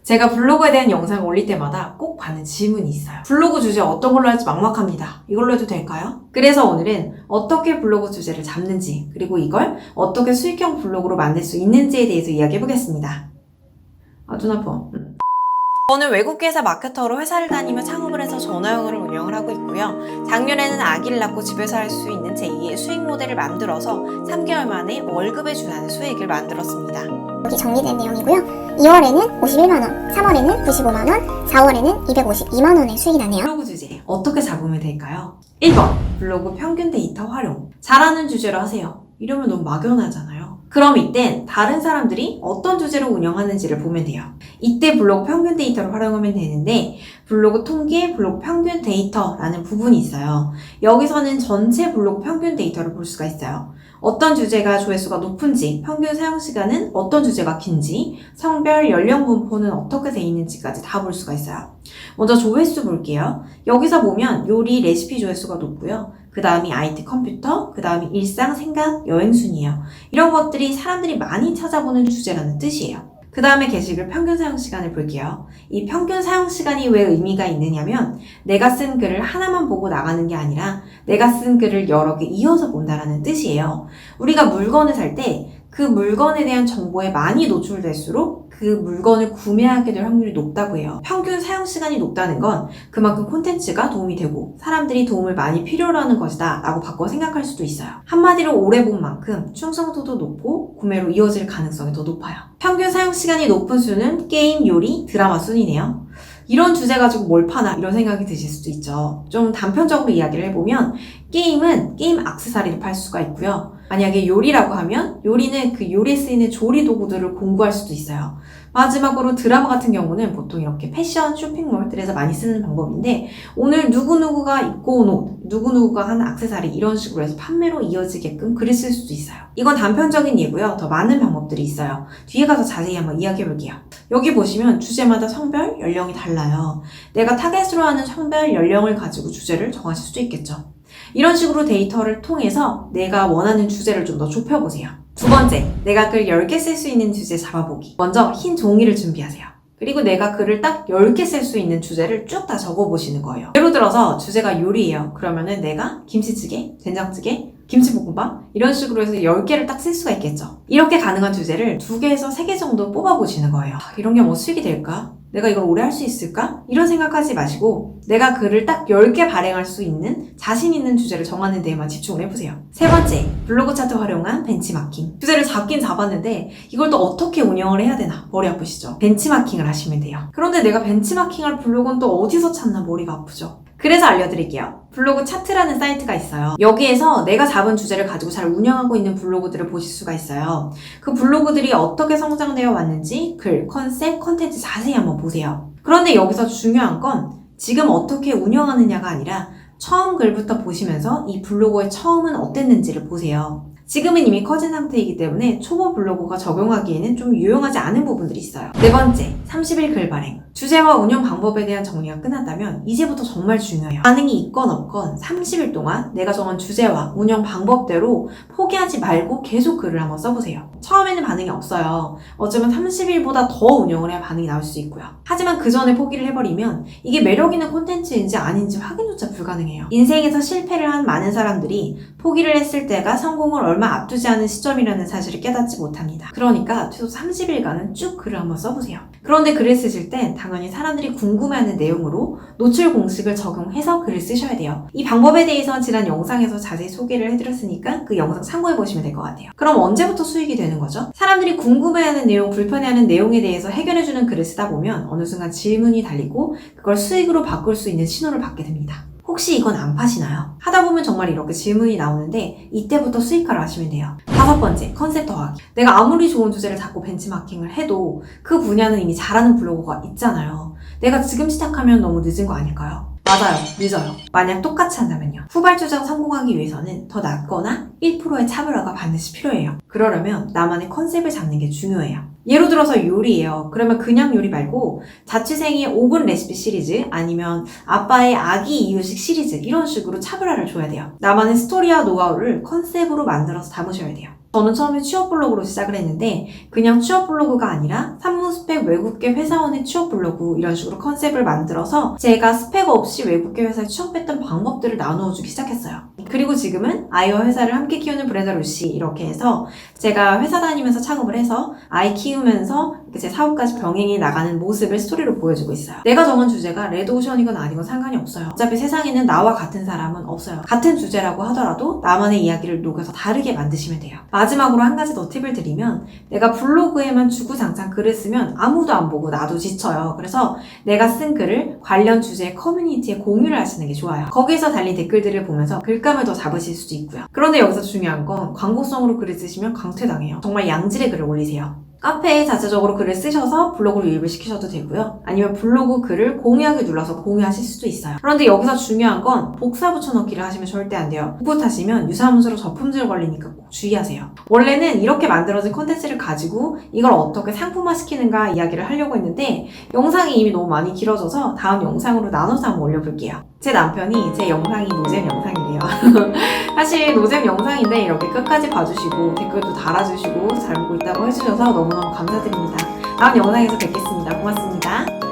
제가 블로그에 대한 영상을 올릴 때마다 꼭 받는 질문이 있어요. 블로그 주제 어떤 걸로 할지 막막합니다. 이걸로 해도 될까요? 그래서 오늘은 어떻게 블로그 주제를 잡는지, 그리고 이걸 어떻게 수익형 블로그로 만들 수 있는지에 대해서 이야기해보겠습니다. 눈 아파. 저는 외국계에서 마케터로 회사를 다니며 창업을 해서 전화영어를 운영을 하고 있고요. 작년에는 아기를 낳고 집에서 할 수 있는 제2의 수익 모델을 만들어서 3개월 만에 월급에 준하는 수익을 만들었습니다. 여기 정리된 내용이고요. 2월에는 51만원, 3월에는 95만원, 4월에는 252만원의 수익이 나네요. 블로그 주제 어떻게 잡으면 될까요? 1번 블로그 평균 데이터 활용. 잘하는 주제로 하세요. 이러면 너무 막연하잖아요. 그럼 이땐 다른 사람들이 어떤 주제로 운영하는지를 보면 돼요. 이때 블로그 평균 데이터를 활용하면 되는데 블로그 통계, 블로그 평균 데이터라는 부분이 있어요. 여기서는 전체 블로그 평균 데이터를 볼 수가 있어요. 어떤 주제가 조회수가 높은지, 평균 사용시간은 어떤 주제가 긴지, 성별, 연령 분포는 어떻게 돼 있는지까지 다 볼 수가 있어요. 먼저 조회수 볼게요. 여기서 보면 요리, 레시피 조회수가 높고요. 그 다음이 IT 컴퓨터, 그 다음이 일상, 생각, 여행 순이에요. 이런 것들이 사람들이 많이 찾아보는 주제라는 뜻이에요. 그 다음에 게시글 평균 사용 시간을 볼게요. 이 평균 사용 시간이 왜 의미가 있느냐면 내가 쓴 글을 하나만 보고 나가는 게 아니라 내가 쓴 글을 여러 개 이어서 본다라는 뜻이에요. 우리가 물건을 살 때 그 물건에 대한 정보에 많이 노출될수록 그 물건을 구매하게 될 확률이 높다고 해요. 평균 사용 시간이 높다는 건 그만큼 콘텐츠가 도움이 되고 사람들이 도움을 많이 필요로 하는 것이다 라고 바꿔 생각할 수도 있어요. 한마디로 오래 본 만큼 충성도도 높고 구매로 이어질 가능성이 더 높아요. 평균 사용 시간이 높은 수는 게임, 요리, 드라마 순이네요. 이런 주제 가지고 뭘 파나 이런 생각이 드실 수도 있죠. 좀 단편적으로 이야기를 해보면 게임은 게임 액세서리를 팔 수가 있고요. 만약에 요리라고 하면 요리는 그 요리에 쓰이는 조리 도구들을 공구할 수도 있어요. 마지막으로 드라마 같은 경우는 보통 이렇게 패션 쇼핑몰들에서 많이 쓰는 방법인데 오늘 누구누구가 입고 온 옷, 누구누구가 한 액세서리 이런 식으로 해서 판매로 이어지게끔 글을 쓸 수도 있어요. 이건 단편적인 예고요. 더 많은 방법들이 있어요. 뒤에 가서 자세히 한번 이야기해 볼게요. 여기 보시면 주제마다 성별, 연령이 달라요. 내가 타겟으로 하는 성별, 연령을 가지고 주제를 정하실 수도 있겠죠. 이런 식으로 데이터를 통해서 내가 원하는 주제를 좀 더 좁혀보세요. 두 번째, 내가 글 10개 쓸 수 있는 주제 잡아보기. 먼저 흰 종이를 준비하세요. 그리고 내가 글을 딱 10개 쓸 수 있는 주제를 쭉 다 적어보시는 거예요. 예를 들어서 주제가 요리예요. 그러면은 내가 김치찌개, 된장찌개, 김치볶음밥 이런 식으로 해서 10개를 딱 쓸 수가 있겠죠. 이렇게 가능한 주제를 2개에서 3개 정도 뽑아보시는 거예요. 이런 게 뭐 수익이 될까? 내가 이걸 오래 할 수 있을까? 이런 생각하지 마시고 내가 글을 딱 10개 발행할 수 있는 자신 있는 주제를 정하는 데에만 집중을 해보세요. 세 번째, 블로그 차트 활용한 벤치마킹. 주제를 잡긴 잡았는데 이걸 또 어떻게 운영을 해야 되나 머리 아프시죠? 벤치마킹을 하시면 돼요. 그런데 내가 벤치마킹할 블로그는 또 어디서 찾나 머리가 아프죠? 그래서 알려드릴게요. 블로그 차트라는 사이트가 있어요. 여기에서 내가 잡은 주제를 가지고 잘 운영하고 있는 블로그들을 보실 수가 있어요. 그 블로그들이 어떻게 성장되어 왔는지 글, 컨셉, 컨텐츠 자세히 한번 보세요. 그런데 여기서 중요한 건 지금 어떻게 운영하느냐가 아니라 처음 글부터 보시면서 이 블로그의 처음은 어땠는지를 보세요. 지금은 이미 커진 상태이기 때문에 초보 블로그가 적용하기에는 좀 유용하지 않은 부분들이 있어요. 네 번째, 30일 글 발행. 주제와 운영 방법에 대한 정리가 끝났다면 이제부터 정말 중요해요. 반응이 있건 없건 30일 동안 내가 정한 주제와 운영 방법대로 포기하지 말고 계속 글을 한번 써보세요. 처음에는 반응이 없어요. 어쩌면 30일보다 더 운영을 해야 반응이 나올 수 있고요. 하지만 그 전에 포기를 해버리면 이게 매력 있는 콘텐츠인지 아닌지 확인조차 불가능해요. 인생에서 실패를 한 많은 사람들이 포기를 했을 때가 성공을 얼마 앞두지 않은 시점이라는 사실을 깨닫지 못합니다. 그러니까 최소 30일간은 쭉 글을 한번 써보세요. 그런데 글을 쓰실 땐 당연히 사람들이 궁금해하는 내용으로 노출 공식을 적용해서 글을 쓰셔야 돼요. 이 방법에 대해서는 지난 영상에서 자세히 소개를 해드렸으니까 그 영상 참고해보시면 될 것 같아요. 그럼 언제부터 수익이 되는 거죠? 사람들이 궁금해하는 내용, 불편해하는 내용에 대해서 해결해주는 글을 쓰다 보면 어느 순간 질문이 달리고 그걸 수익으로 바꿀 수 있는 신호를 받게 됩니다. 혹시 이건 안 파시나요? 하다 보면 정말 이렇게 질문이 나오는데 이때부터 수익화를 하시면 돼요. 다섯 번째, 컨셉 더하기. 내가 아무리 좋은 주제를 잡고 벤치마킹을 해도 그 분야는 이미 잘하는 블로거가 있잖아요. 내가 지금 시작하면 너무 늦은 거 아닐까요? 맞아요. 늦어요. 만약 똑같이 한다면요. 후발주자가 성공하기 위해서는 더 낫거나 1%의 차별화가 반드시 필요해요. 그러려면 나만의 컨셉을 잡는 게 중요해요. 예를 들어서 요리예요. 그러면 그냥 요리 말고 자취생의 5분 레시피 시리즈 아니면 아빠의 아기 이유식 시리즈 이런 식으로 차별화를 줘야 돼요. 나만의 스토리와 노하우를 컨셉으로 만들어서 담으셔야 돼요. 저는 처음에 취업 블로그로 시작을 했는데 그냥 취업 블로그가 아니라 산문 스펙 외국계 회사원의 취업 블로그 이런 식으로 컨셉을 만들어서 제가 스펙 없이 외국계 회사에 취업했던 방법들을 나누어주기 시작했어요. 그리고 지금은 아이와 회사를 함께 키우는 브랜드 루시 이렇게 해서 제가 회사 다니면서 창업을 해서 아이 키우면서 제 사업까지 병행해 나가는 모습을 스토리로 보여주고 있어요. 내가 정한 주제가 레드오션이건 아니건 상관이 없어요. 어차피 세상에는 나와 같은 사람은 없어요. 같은 주제라고 하더라도 나만의 이야기를 녹여서 다르게 만드시면 돼요. 마지막으로 한 가지 더 팁을 드리면 내가 블로그에만 주구장창 글을 쓰면 아무도 안 보고 나도 지쳐요. 그래서 내가 쓴 글을 관련 주제의 커뮤니티에 공유를 하시는 게 좋아요. 거기에서 달린 댓글들을 보면서 글감을 더 잡으실 수도 있고요. 그런데 여기서 중요한 건 광고성으로 글을 쓰시면 강퇴당해요. 정말 양질의 글을 올리세요. 카페에 자체적으로 글을 쓰셔서 블로그로 유입을 시키셔도 되고요. 아니면 블로그 글을 공유하기 눌러서 공유하실 수도 있어요. 그런데 여기서 중요한 건 복사 붙여넣기를 하시면 절대 안 돼요. 풋풋하시면 유사문서로 저품질 걸리니까 꼭 주의하세요. 원래는 이렇게 만들어진 콘텐츠를 가지고 이걸 어떻게 상품화시키는가 이야기를 하려고 했는데 영상이 이미 너무 많이 길어져서 다음 영상으로 나눠서 한번 올려볼게요. 제 남편이 제 영상이 노잼 영상이래요. 사실 노잼 영상인데 이렇게 끝까지 봐주시고 댓글도 달아주시고 잘 보고 있다고 해주셔서 너무너무 감사드립니다. 다음 영상에서 뵙겠습니다. 고맙습니다.